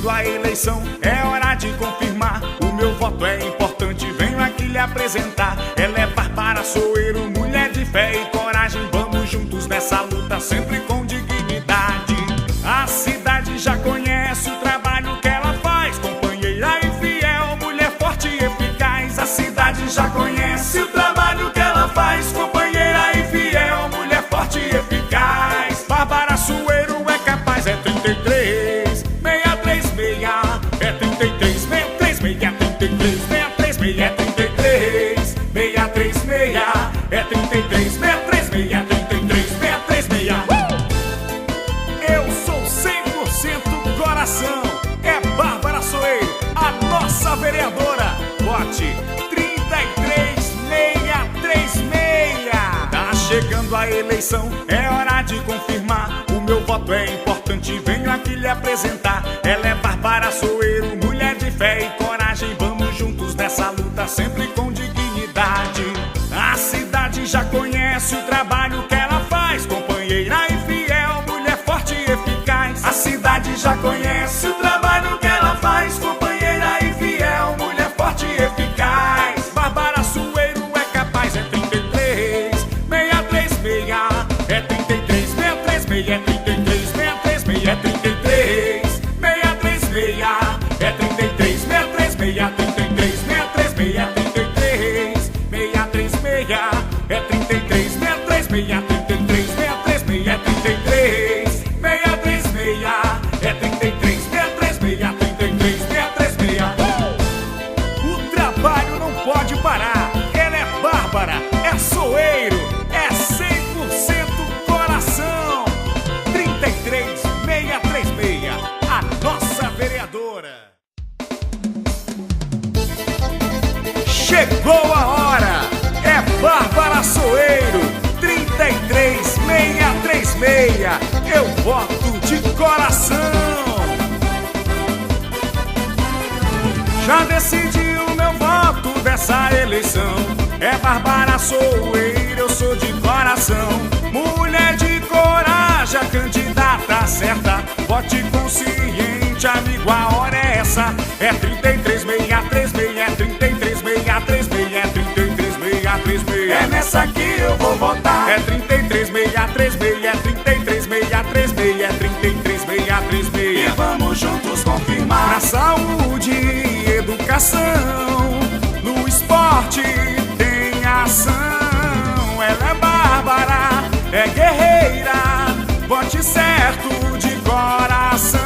chegando a eleição, é hora de confirmar. O meu voto é importante, venho aqui lhe apresentar. Ela é Bárbara Soeiro, mulher de fé e coragem. Vamos juntos nessa luta, sempre com dignidade. A cidade já conhece o trabalho que ela faz, companheira e fiel, mulher forte e eficaz. A cidade já conhece o trabalho que ela faz, companheira e fiel, mulher forte e eficaz. Bárbara Soeiro é capaz, é 33 636, é 33 636, é 33 636, é 33 636, é 33 636, é 33 636. Eu sou 100% coração, é Bárbara Soeiro, a nossa vereadora. Vote 33636. Tá chegando a eleição, é hora de confirmar. O meu voto é importante, venho aqui lhe apresentar. Ela é Bárbara Soeiro, mulher de fé e coragem. Vamos juntos nessa luta, sempre com dignidade. A cidade já conhece o trabalho que ela faz, companheira e fiel, mulher forte e eficaz. A cidade já conhece o trabalho que ela faz, companheira e fiel, mulher forte e eficaz. Bárbara Soeiro é capaz, é 33 636, é 33 636, é 33 636, é 33 636, é 33 636, é 33 636, é 33 636, é 33 636, é 33 636, é 33 636, é 33 636, é 33 636. O trabalho não pode parar. Ela é Bárbara, é Soeiro, é 100% coração. 33 636, a nossa vereadora. Chegou a hora, é Bárbara Soeiro, 33 636. Eu voto de coração. Já decidi o meu voto dessa eleição, é Bárbara Soeiro, eu sou de coração. Mulher de coragem, a candidata certa. Vote consciente, amigo, a hora é essa. É 33 636, é 33 636, é 33 636. É nessa que eu vou votar. É 33 636, é 33 636, é 33 636. E vamos juntos confirmar. Na saúde e educação, no esporte tem ação. Ela é Bárbara, é guerreira, vote certo de coração.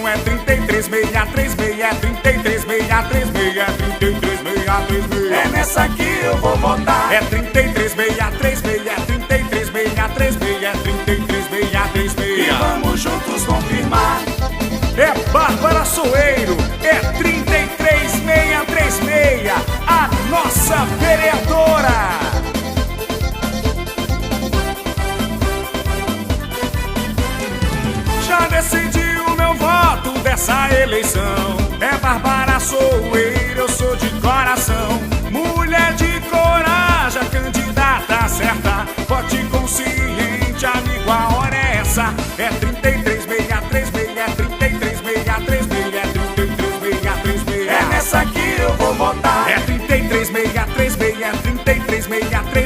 É 33 636, é 33 636, é 33 636. É nessa que eu vou votar. É 33 636, é 33 636, é 33 636. E vamos juntos confirmar. É Bárbara Soeiro, é 33 636, a nossa vereadora. Já decidi o meu voto dessa eleição, é Bárbara Soeiro, eu sou de coração. Mulher de coragem, a candidata certa. Vote consciente, amigo, a hora é essa. É 33 636, é 33 636, é 33 636. É nessa que eu vou votar. É 33 636, é 33 636.